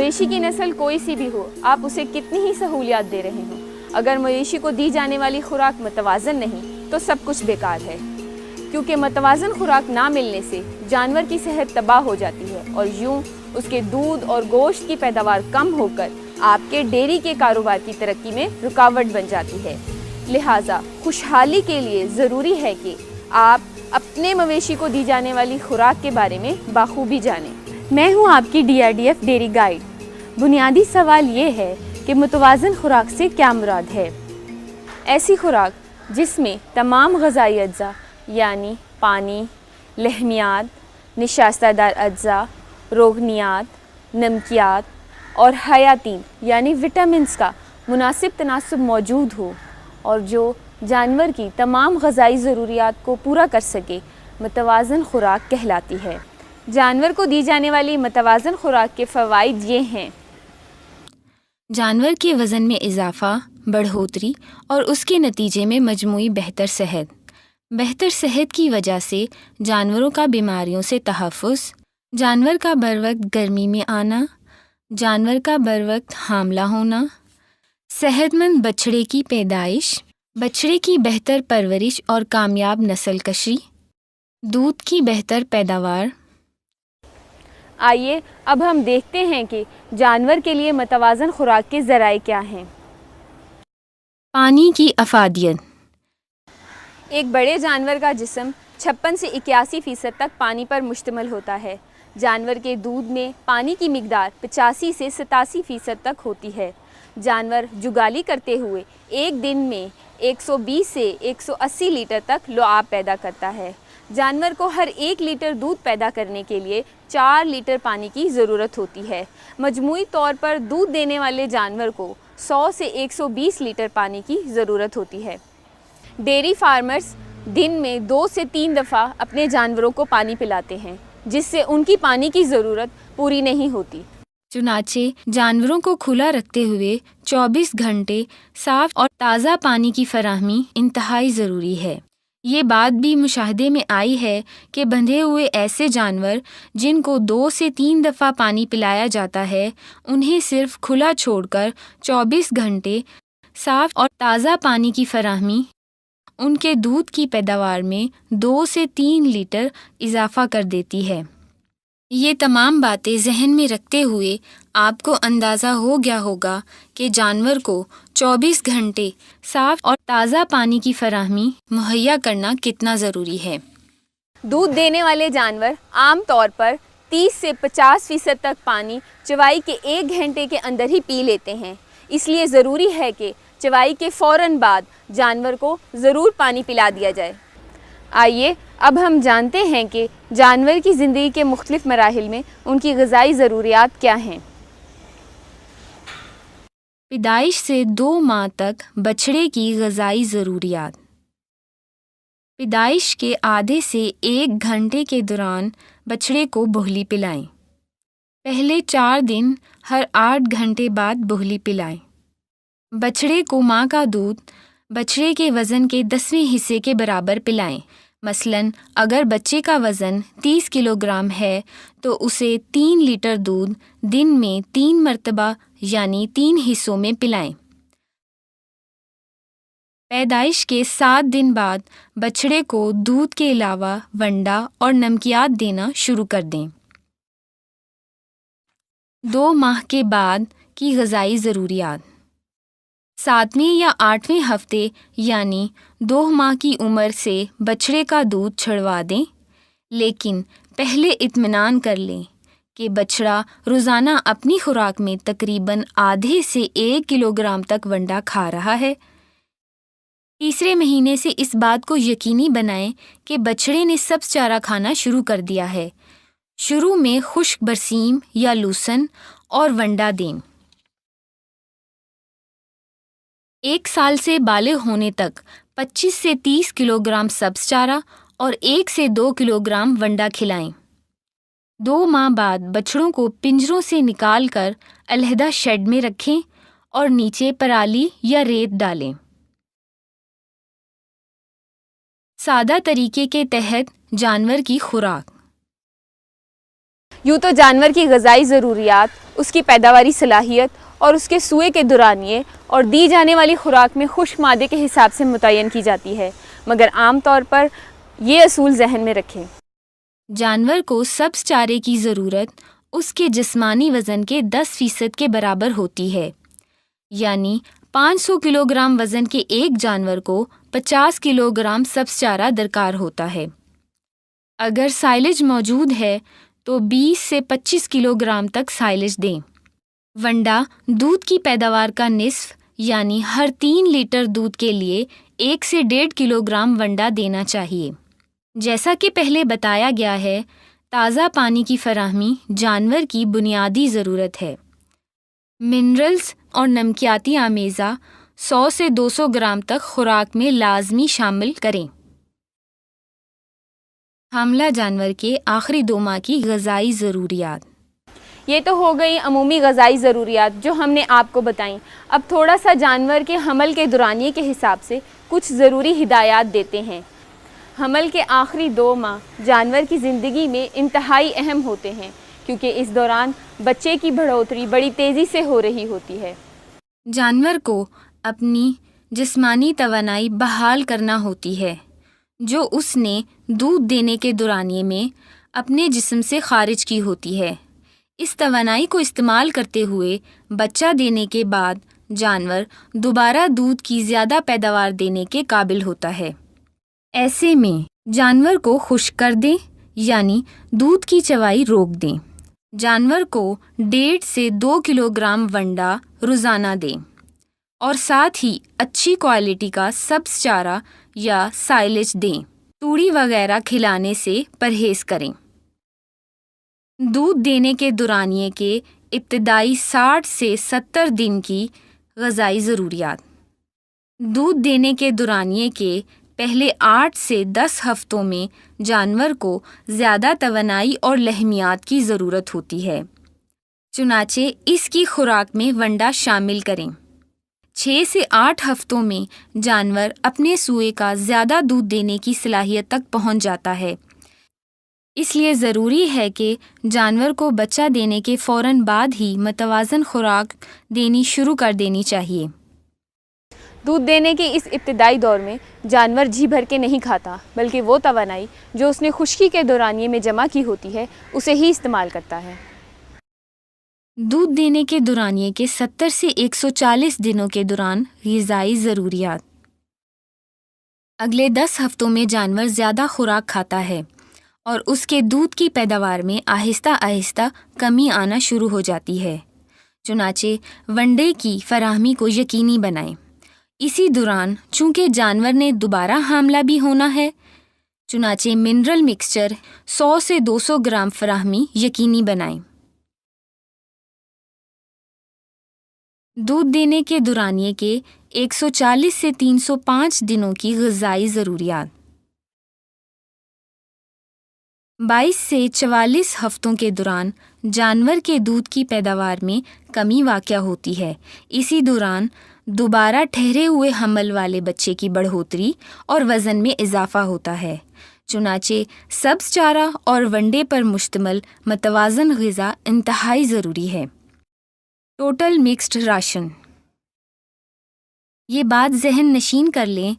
مویشی کی نسل کوئی سی بھی ہو، آپ اسے کتنی ہی سہولیات دے رہے ہوں، اگر مویشی کو دی جانے والی خوراک متوازن نہیں تو سب کچھ بیکار ہے، کیونکہ متوازن خوراک نہ ملنے سے جانور کی صحت تباہ ہو جاتی ہے اور یوں اس کے دودھ اور گوشت کی پیداوار کم ہو کر آپ کے ڈیری کے کاروبار کی ترقی میں رکاوٹ بن جاتی ہے۔ لہٰذا خوشحالی کے لیے ضروری ہے کہ آپ اپنے مویشی کو دی جانے والی خوراک کے بارے میں بخوبی جانیں۔ میں ہوں آپ کی DRDF ڈیری گائیڈ۔ بنیادی سوال یہ ہے کہ متوازن خوراک سے کیا مراد ہے؟ ایسی خوراک جس میں تمام غذائی اجزاء یعنی پانی، لحمیات، نشاستہ دار اجزاء، روغنیات، نمکیات اور حیاتین یعنی وٹامنز کا مناسب تناسب موجود ہو اور جو جانور کی تمام غذائی ضروریات کو پورا کر سکے، متوازن خوراک کہلاتی ہے۔ جانور کو دی جانے والی متوازن خوراک کے فوائد یہ ہیں: جانور کے وزن میں اضافہ، بڑھوتری اور اس کے نتیجے میں مجموعی بہتر صحت۔ بہتر صحت کی وجہ سے جانوروں کا بیماریوں سے تحفظ، جانور کا بروقت گرمی میں آنا، جانور کا بروقت حاملہ ہونا، صحت مند بچھڑے کی پیدائش، بچھڑے کی بہتر پرورش اور کامیاب نسل کشی، دودھ کی بہتر پیداوار۔ آئیے اب ہم دیکھتے ہیں کہ جانور کے لیے متوازن خوراک کے ذرائع کیا ہیں۔ پانی کی افادیت۔ ایک بڑے جانور کا جسم 56 سے 81% تک پانی پر مشتمل ہوتا ہے۔ جانور کے دودھ میں پانی کی مقدار 85 سے 87% تک ہوتی ہے۔ جانور جگالی کرتے ہوئے ایک دن میں 120 سے 180 لیٹر تک لعاب پیدا کرتا ہے۔ جانور کو ہر 1 لیٹر دودھ پیدا کرنے کے لیے 4 لیٹر پانی کی ضرورت ہوتی ہے۔ مجموعی طور پر دودھ دینے والے جانور کو 100 سے 120 لیٹر پانی کی ضرورت ہوتی ہے۔ ڈیری فارمرز دن میں 2 سے 3 دفعہ اپنے جانوروں کو پانی پلاتے ہیں، جس سے ان کی پانی کی ضرورت پوری نہیں ہوتی۔ چنانچہ جانوروں کو کھلا رکھتے ہوئے 24 گھنٹے صاف اور تازہ پانی کی فراہمی انتہائی ضروری ہے۔ یہ بات بھی مشاہدے میں آئی ہے کہ بندھے ہوئے ایسے جانور جن کو 2 سے 3 دفعہ پانی پلایا جاتا ہے، انہیں صرف کھلا چھوڑ کر 24 گھنٹے صاف اور تازہ پانی کی فراہمی ان کے دودھ کی پیداوار میں 2 سے 3 لیٹر اضافہ کر دیتی ہے۔ یہ تمام باتیں ذہن میں رکھتے ہوئے آپ کو اندازہ ہو گیا ہوگا کہ جانور کو 24 گھنٹے صاف اور تازہ پانی کی فراہمی مہیا کرنا کتنا ضروری ہے۔ دودھ دینے والے جانور عام طور پر 30 سے 50% تک پانی چوائی کے 1 گھنٹے کے اندر ہی پی لیتے ہیں، اس لیے ضروری ہے کہ چوائی کے فوراً بعد جانور کو ضرور پانی پلا دیا جائے۔ آئیے اب ہم جانتے ہیں کہ جانور کی زندگی کے مختلف مراحل میں ان کی غذائی ضروریات کیا ہیں۔ پیدائش سے 2 ماہ تک بچھڑے کی غذائی ضروریات۔ پیدائش کے آدھے سے 1 گھنٹے کے دوران بچھڑے کو بوہلی پلائیں۔ پہلے 4 دن ہر 8 گھنٹے بعد بوہلی پلائیں۔ بچھڑے کو ماں کا دودھ بچھڑے کے وزن کے 10ویں حصے کے برابر پلائیں۔ مثلاً اگر بچے کا وزن 30 کلو گرام ہے تو اسے 3 لیٹر دودھ دن میں 3 مرتبہ یعنی 3 حصوں میں پلائیں۔ پیدائش کے 7 دن بعد بچھڑے کو دودھ کے علاوہ ونڈا اور نمکیات دینا شروع کر دیں۔ 2 ماہ کے بعد کی غذائی ضروریات۔ 7ویں یا 8ویں ہفتے یعنی 2 ماہ کی عمر سے بچھڑے کا دودھ چھڑوا دیں، لیکن پہلے اطمینان کر لیں کہ بچڑا روزانہ اپنی خوراک میں تقریباً آدھے سے 1 کلو گرام تک ونڈا کھا رہا ہے۔ تیسرے مہینے سے اس بات کو یقینی بنائیں کہ بچڑے نے سبز چارہ کھانا شروع کر دیا ہے۔ شروع میں خشک برسیم یا لوسن اور ونڈا دیں۔ 1 سال سے بالغ ہونے تک 25 سے 30 کلو گرام سبز چارہ اور 1 سے 2 کلو گرام ونڈا کھلائیں۔ 2 ماہ بعد بچڑوں کو پنجروں سے نکال کر علیحدہ شیڈ میں رکھیں اور نیچے پرالی یا ریت ڈالیں۔ سادہ طریقے کے تحت جانور کی خوراک۔ یوں تو جانور کی غذائی ضروریات، اس کی پیداواری صلاحیت اور اس کے سوئے کے دورانیے اور دی جانے والی خوراک میں خشک مادے کے حساب سے متعین کی جاتی ہے، مگر عام طور پر یہ اصول ذہن میں رکھیں۔ جانور کو سبز چارے کی ضرورت اس کے جسمانی وزن کے 10% کے برابر ہوتی ہے، یعنی 500 کلو گرام وزن کے ایک جانور کو 50 کلو گرام سبز چارہ درکار ہوتا ہے۔ اگر سائلج موجود ہے تو 20 سے 25 کلو گرام تک سائلج دیں۔ ونڈا دودھ کی پیداوار کا نصف، یعنی ہر 3 لیٹر دودھ کے لیے 1 سے 1.5 کلو گرام ونڈا دینا چاہیے۔ جیسا کہ پہلے بتایا گیا ہے، تازہ پانی کی فراہمی جانور کی بنیادی ضرورت ہے۔ منرلز اور نمکیاتی آمیزہ 100 سے 200 گرام تک خوراک میں لازمی شامل کریں۔ حاملہ جانور کے آخری 2 ماہ کی غذائی ضروریات۔ یہ تو ہو گئی عمومی غذائی ضروریات جو ہم نے آپ کو بتائیں۔ اب تھوڑا سا جانور کے حمل کے دورانیے کے حساب سے کچھ ضروری ہدایات دیتے ہیں۔ حمل کے آخری 2 ماہ جانور کی زندگی میں انتہائی اہم ہوتے ہیں، کیونکہ اس دوران بچے کی بڑھوتری بڑی تیزی سے ہو رہی ہوتی ہے۔ جانور کو اپنی جسمانی توانائی بحال کرنا ہوتی ہے، جو اس نے دودھ دینے کے دورانیے میں اپنے جسم سے خارج کی ہوتی ہے۔ اس توانائی کو استعمال کرتے ہوئے بچہ دینے کے بعد جانور دوبارہ دودھ کی زیادہ پیداوار دینے کے قابل ہوتا ہے۔ ایسے میں جانور کو خشک کر دیں، یعنی دودھ کی چوائی روک دیں۔ جانور کو 1.5 سے 2 کلو گرام ونڈا روزانہ دیں اور ساتھ ہی اچھی کوالٹی کا سبز چارہ یا سائلج دیں۔ توڑی وغیرہ کھلانے سے پرہیز کریں۔ دودھ دینے کے دورانیے کے ابتدائی 60 سے 70 دن کی غذائی ضروریات۔ دودھ دینے کے دورانیے کے پہلے 8 سے 10 ہفتوں میں جانور کو زیادہ توانائی اور لحمیات کی ضرورت ہوتی ہے، چنانچہ اس کی خوراک میں ونڈا شامل کریں۔ 6 سے 8 ہفتوں میں جانور اپنے سوئے کا زیادہ دودھ دینے کی صلاحیت تک پہنچ جاتا ہے، اس لیے ضروری ہے کہ جانور کو بچہ دینے کے فوراً بعد ہی متوازن خوراک دینی شروع کر دینی چاہیے۔ دودھ دینے کے اس ابتدائی دور میں جانور جی بھر کے نہیں کھاتا، بلکہ وہ توانائی جو اس نے خشکی کے دورانیے میں جمع کی ہوتی ہے اسے ہی استعمال کرتا ہے۔ دودھ دینے کے دورانیے کے 70 سے 140 دنوں کے دوران غذائی ضروریات۔ اگلے 10 ہفتوں میں جانور زیادہ خوراک کھاتا ہے اور اس کے دودھ کی پیداوار میں آہستہ آہستہ کمی آنا شروع ہو جاتی ہے، چنانچہ ونڈے کی فراہمی کو یقینی بنائیں۔ اسی دوران چونکہ جانور نے دوبارہ حاملہ بھی ہونا ہے، چنانچہ منرل مکسچر 100 سے 200 گرام فراہمی یقینی بنائیں۔ دودھ دینے کے دورانیے کے 140 سے 305 دنوں کی غذائی ضروریات۔ 22 سے 44 ہفتوں کے دوران جانور کے دودھ کی پیداوار میں کمی واقع ہوتی ہے۔ اسی دوران دوبارہ ٹھہرے ہوئے حمل والے بچے کی بڑھوتری اور وزن میں اضافہ ہوتا ہے، چنانچہ سبز چارہ اور ونڈے پر مشتمل متوازن غذا انتہائی ضروری ہے۔ Total mixed ration. یہ بات ذہن نشین کر لیں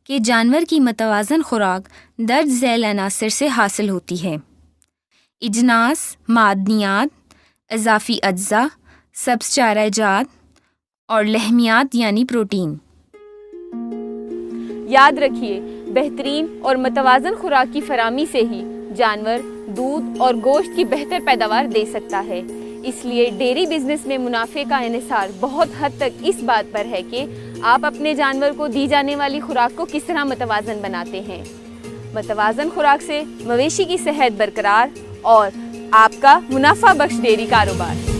کہ جانور کی متوازن خوراک درج ذیل عناصر سے حاصل ہوتی ہے: اجناس، معدنیات، اضافی اجزاء، سبز چارہ جات اور لحمیات یعنی پروٹین۔ یاد رکھیے، بہترین اور متوازن خوراک کی فراہمی سے ہی جانور دودھ اور گوشت کی بہتر پیداوار دے سکتا ہے۔ اس لیے ڈیری بزنس میں منافع کا انحصار بہت حد تک اس بات پر ہے کہ آپ اپنے جانور کو دی جانے والی خوراک کو کس طرح متوازن بناتے ہیں۔ متوازن خوراک سے مویشی کی صحت برقرار اور آپ کا منافع بخش ڈیری کاروبار۔